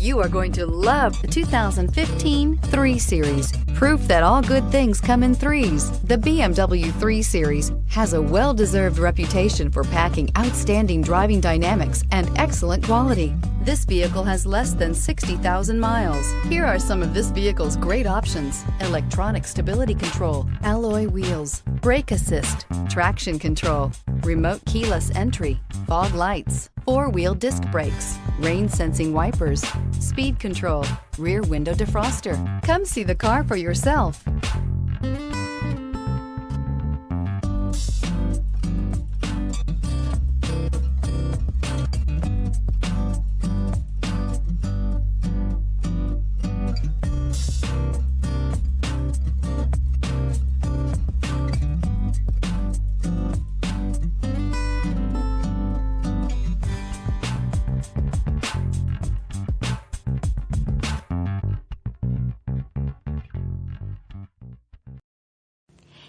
You are going to love the 2015 3 Series. Proof that all good things come in threes. The BMW 3 Series has a well-deserved reputation for packing outstanding driving dynamics and excellent quality. This vehicle has less than 60,000 miles. Here are some of this vehicle's great options: electronic stability control, alloy wheels, brake assist, traction control, remote keyless entry, fog lights, 4-wheel disc brakes, rain sensing wipers, speed control, rear window defroster. Come see the car for yourself.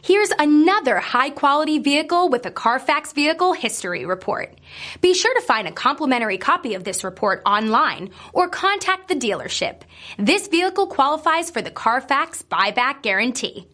Here's another high-quality vehicle with a Carfax Vehicle History Report. Be sure to find a complimentary copy of this report online or contact the dealership. This vehicle qualifies for the Carfax Buyback Guarantee.